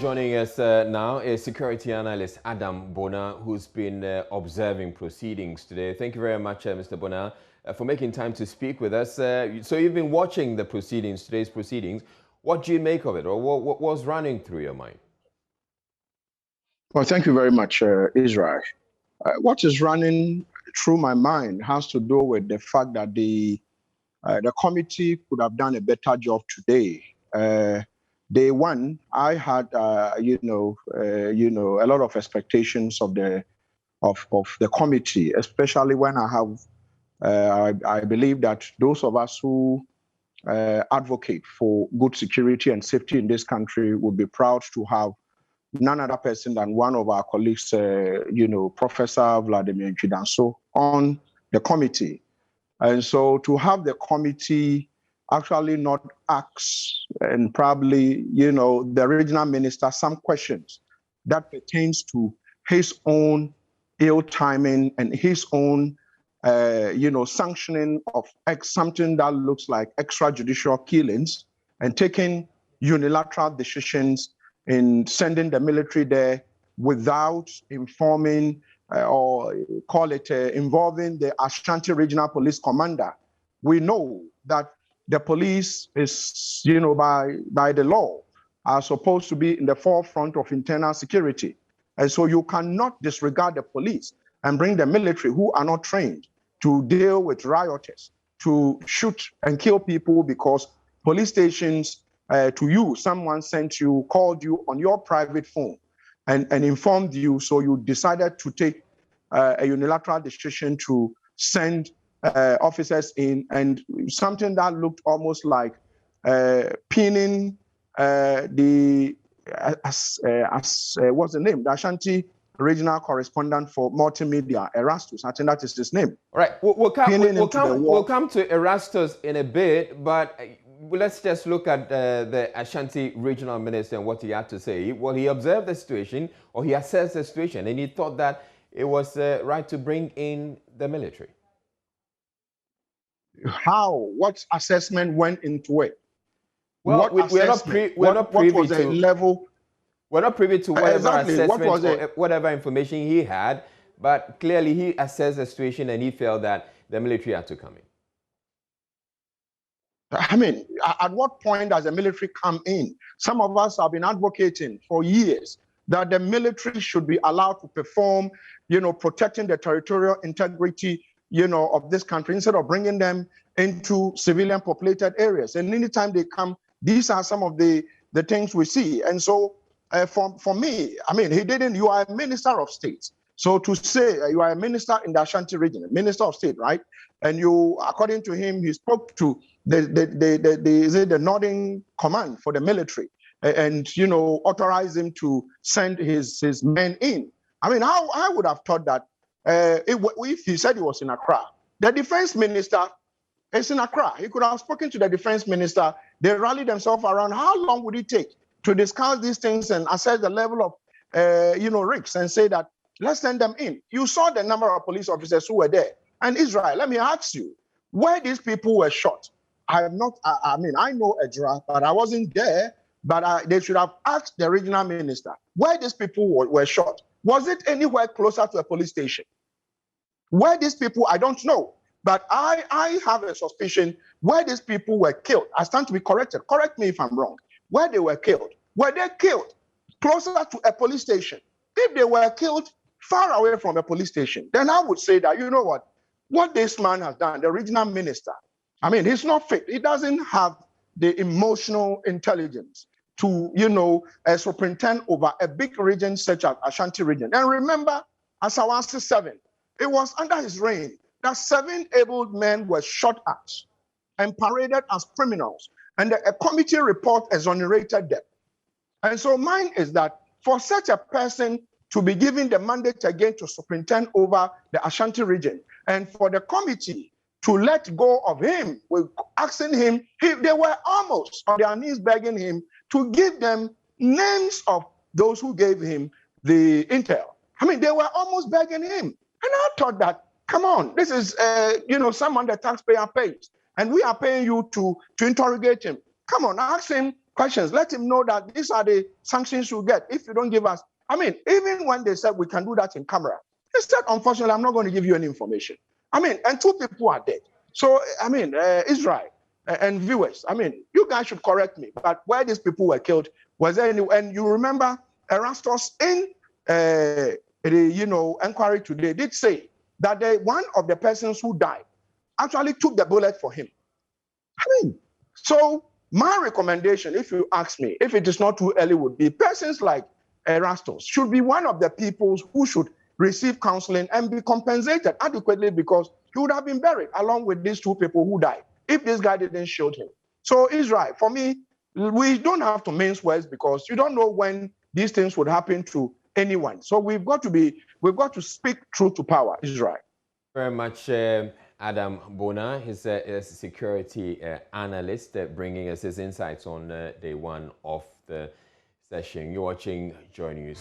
joining us now is security analyst Adam Bona, who's been observing proceedings today. Thank you very much, Mr. Bona, for making time to speak with us. So you've been watching the proceedings, today's proceedings. What do you make of it, or what was running through your mind? Well, thank you very much, Israel. What is running through my mind has to do with the fact that the committee could have done a better job today. Day one, I had, a lot of expectations of the committee, especially when I have, I believe that those of us who advocate for good security and safety in this country would be proud to have none other person than one of our colleagues, Professor Vladimir Ejura on the committee. And so to have the committee actually not ask and probably, the regional minister some questions that pertains to his own ill timing and his own, sanctioning of something that looks like extrajudicial killings and taking unilateral decisions in sending the military there without informing or call it involving the Ashanti Regional Police Commander. We know that the police is, by the law, are supposed to be in the forefront of internal security. And so you cannot disregard the police and bring the military who are not trained to deal with rioters, to shoot and kill people because police stations to you, someone sent you, called you on your private phone and informed you, so you decided to take a unilateral decision to send officers in, and something that looked almost like pinning what's the name? The Ashanti regional correspondent for multimedia, Erastus. I think that is his name. All right, we'll come to Erastus in a bit, but let's just look at the Ashanti regional minister and what he had to say. Well, he observed the situation, or he assessed the situation, and he thought that it was right to bring in the military. How? What assessment went into it? Well, we're not privy to whatever assessment or whatever information he had, but clearly he assessed the situation and he felt that the military had to come in. I mean, at what point does the military come in? Some of us have been advocating for years that the military should be allowed to perform, protecting the territorial integrity, of this country instead of bringing them into civilian populated areas. And anytime they come, these are some of the things we see. And so for me, I mean, you are a minister of state. So to say you are a minister in the Ashanti region, a minister of state, right? And you, according to him, he spoke to the Northern Command for the military and, authorized him to send his men in. I mean, I would have thought that if he said he was in Accra, the defense minister is in Accra. He could have spoken to the defense minister. They rallied themselves around. How long would it take to discuss these things and assess the level of, risks and say that, let's send them in? You saw the number of police officers who were there. And Israel, let me ask you, where these people were shot. I know Ejura, but I wasn't there. But they should have asked the regional minister where these people were shot. Was it anywhere closer to a police station? Where these people, I don't know. But I have a suspicion where these people were killed. I stand to be corrected. Correct me if I'm wrong. Where they were killed. Were they killed closer to a police station? If they were killed far away from a police station, then I would say that, you know what this man has done, the regional minister, I mean, he's not fit. He doesn't have the emotional intelligence to, superintend over a big region such as Ashanti region. And remember, as I was 7, it was under his reign that 7 able men were shot at and paraded as criminals. And a committee report exonerated them. And so mine is that for such a person to be given the mandate again to superintend over the Ashanti region, and for the committee to let go of him, with asking him, they were almost on their knees begging him to give them names of those who gave him the intel. I mean, they were almost begging him. And I thought that, come on, this is, someone the taxpayer pays. And we are paying you to interrogate him. Come on, ask him questions. Let him know that these are the sanctions you get if you don't give us. I mean, even when they said we can do that in camera, he said, unfortunately, I'm not going to give you any information. I mean, and 2 people are dead. So, I mean, Israel and viewers, I mean, you guys should correct me, but where these people were killed, was there any, and you remember Erastus in the, inquiry today did say that one of the persons who died actually took the bullet for him. I mean, so my recommendation, if you ask me, if it is not too early, would be persons like Erastus should be one of the people who should receive counseling and be compensated adequately, because he would have been buried along with these 2 people who died if this guy didn't shoot him. So Israel, for me, we don't have to mince words, because you don't know when these things would happen to anyone. So we've got to speak truth to power, Israel. Very much, Adam Bona. He's a security analyst, bringing us his insights on day 1 of the session. You're watching Joy News.